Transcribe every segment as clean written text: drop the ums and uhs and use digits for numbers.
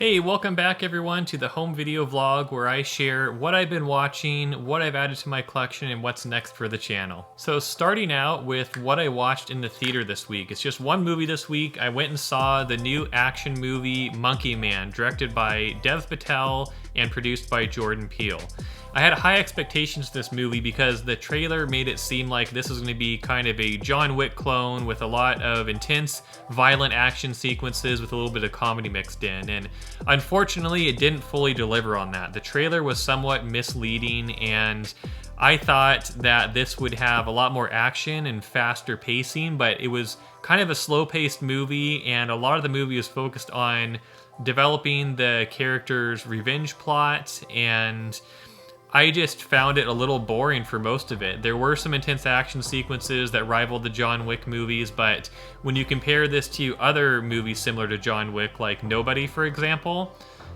Hey, welcome back everyone to the home video vlog where I share what I've been watching, what I've added to my collection, and what's next for the channel. So starting out with what I watched in the theater this week. It's just one movie this week. I went and saw the new action movie Monkey Man, directed by Dev Patel and produced by Jordan Peele. I had high expectations for this movie because the trailer made it seem like this was going to be kind of a John Wick clone with a lot of intense, violent action sequences with a little bit of comedy mixed in. And unfortunately, it didn't fully deliver on that. The trailer was somewhat misleading, and I thought that this would have a lot more action and faster pacing, but it was kind of a slow-paced movie, and a lot of the movie was focused on developing the character's revenge plot, and I just found it a little boring for most of it. There were some intense action sequences that rivaled the John Wick movies, but when you compare this to other movies similar to John Wick, like Nobody, for example,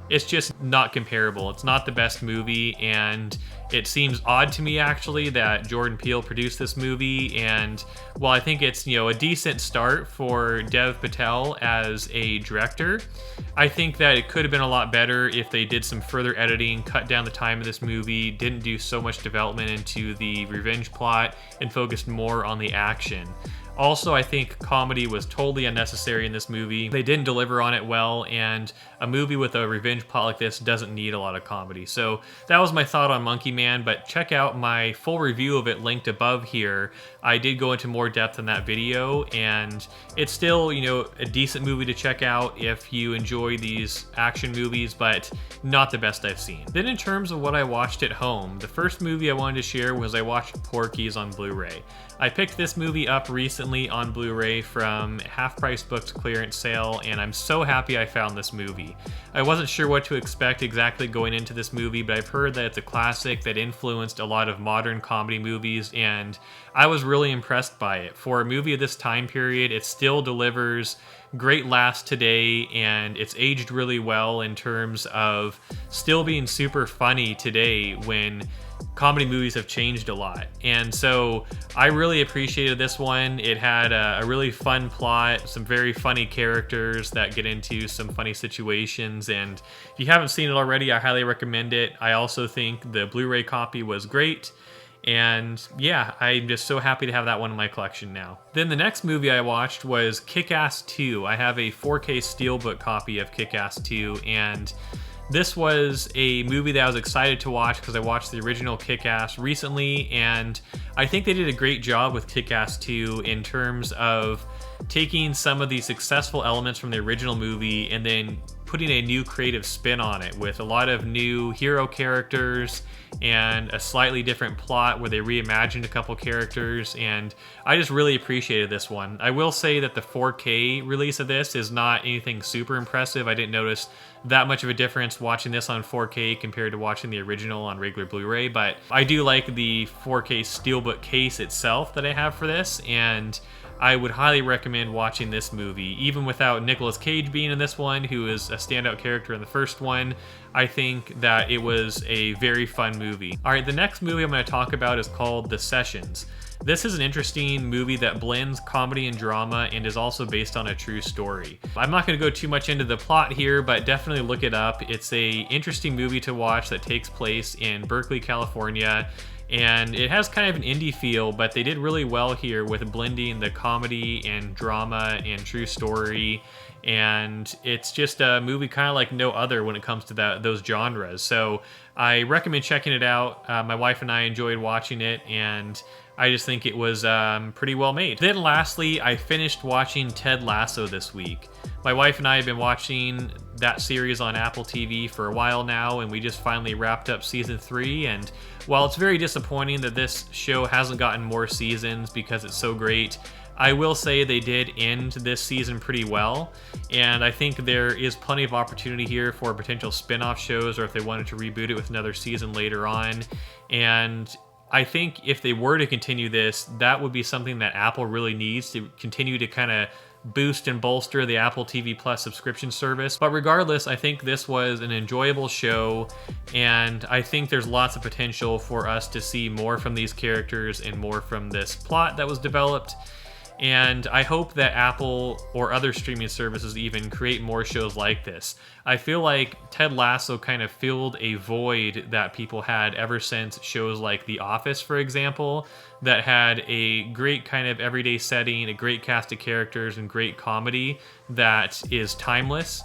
it's just not comparable. It's not the best movie, and it seems odd to me actually that Jordan Peele produced this movie. And while I think it's, a decent start for Dev Patel as a director, I think that it could have been a lot better if they did some further editing, cut down the time of this movie, didn't do so much development into the revenge plot, and focused more on the action. Also, I think comedy was totally unnecessary in this movie. They didn't deliver on it well, and a movie with a revenge plot like this doesn't need a lot of comedy. So that was my thought on Monkey Man, but check out my full review of it linked above here. I did go into more depth in that video, and it's still, a decent movie to check out if you enjoy these action movies, but not the best I've seen. Then in terms of what I watched at home, the first movie I wanted to share was I watched Porky's on Blu-ray. I picked this movie up recently on Blu-ray from Half Price Books clearance sale, and I'm so happy I found this movie. I wasn't sure what to expect exactly going into this movie, but I've heard that it's a classic that influenced a lot of modern comedy movies, and I was really impressed by it. For a movie of this time period, it still delivers great laughs today, and it's aged really well in terms of still being super funny today when comedy movies have changed a lot. And so I really appreciated this one. It had a really fun plot, some very funny characters that get into some funny situations, and if you haven't seen it already, I highly recommend it. I also think the Blu-ray copy was great. And yeah, I'm just so happy to have that one in my collection now. Then the next movie I watched was Kick-Ass 2. I have a 4K Steelbook copy of Kick-Ass 2, and this was a movie that I was excited to watch because I watched the original Kick-Ass recently, and I think they did a great job with Kick-Ass 2 in terms of taking some of the successful elements from the original movie and then putting a new creative spin on it with a lot of new hero characters and a slightly different plot where they reimagined a couple characters, and I just really appreciated this one. I will say that the 4K release of this is not anything super impressive. I didn't notice that much of a difference watching this on 4K compared to watching the original on regular Blu-ray, but I do like the 4K Steelbook case itself that I have for this, and I would highly recommend watching this movie. Even without Nicolas Cage being in this one, who is a standout character in the first one, I think that it was a very fun movie. All right, the next movie I'm going to talk about is called The Sessions. This is an interesting movie that blends comedy and drama and is also based on a true story. I'm not going to go too much into the plot here, but definitely look it up. It's a interesting movie to watch that takes place in Berkeley, California, and it has kind of an indie feel, but they did really well here with blending the comedy and drama and true story, and it's just a movie kind of like no other when it comes to those genres. So I recommend checking it out. My wife and I enjoyed watching it, and I just think it was pretty well made. Then lastly, I finished watching Ted Lasso this week. My wife and I have been watching that series on Apple TV for a while now, and we just finally wrapped up season 3, and while it's very disappointing that this show hasn't gotten more seasons because it's so great, I will say they did end this season pretty well, and I think there is plenty of opportunity here for potential spin-off shows, or if they wanted to reboot it with another season later on. And I think if they were to continue this, that would be something that Apple really needs to continue to kind of boost and bolster the Apple TV Plus subscription service. But regardless, I think this was an enjoyable show, and I think there's lots of potential for us to see more from these characters and more from this plot that was developed. And I hope that Apple or other streaming services even create more shows like this. I feel like Ted Lasso kind of filled a void that people had ever since shows like The Office, for example, that had a great kind of everyday setting, a great cast of characters, and great comedy that is timeless.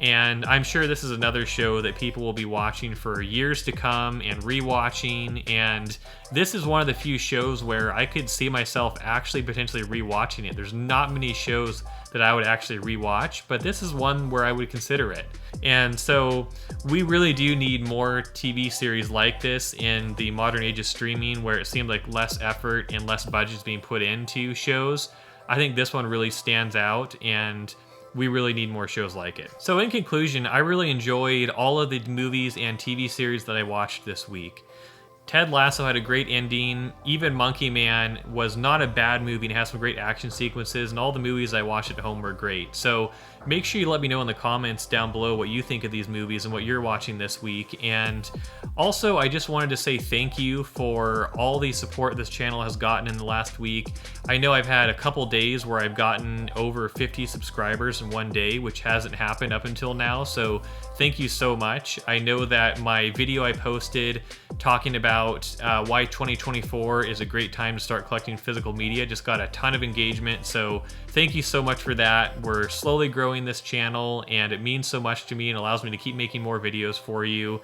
And I'm sure this is another show that people will be watching for years to come and rewatching. And this is one of the few shows where I could see myself actually potentially rewatching it. There's not many shows that I would actually rewatch, but this is one where I would consider it. And so we really do need more TV series like this in the modern age of streaming, where it seems like less effort and less budget is being put into shows. I think this one really stands out, and we really need more shows like it. So in conclusion, I really enjoyed all of the movies and TV series that I watched this week. Ted Lasso had a great ending. Even Monkey Man was not a bad movie and has some great action sequences, and all the movies I watched at home were great. So make sure you let me know in the comments down below what you think of these movies and what you're watching this week. And also, I just wanted to say thank you for all the support this channel has gotten in the last week. I know I've had a couple days where I've gotten over 50 subscribers in one day, which hasn't happened up until now, so thank you so much. I know that my video I posted talking about why 2024 is a great time to start collecting physical media just got a ton of engagement, so thank you so much for that. We're slowly growing this channel, and it means so much to me and allows me to keep making more videos for you.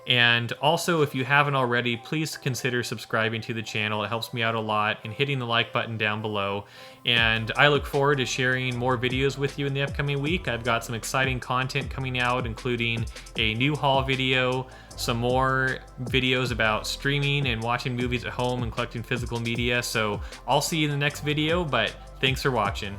And also, if you haven't already, please consider subscribing to the channel. It helps me out a lot, and hitting the like button down below. And I look forward to sharing more videos with you in the upcoming week. I've got some exciting content coming out, including a new haul video, some more videos about streaming and watching movies at home and collecting physical media. So I'll see you in the next video, but thanks for watching.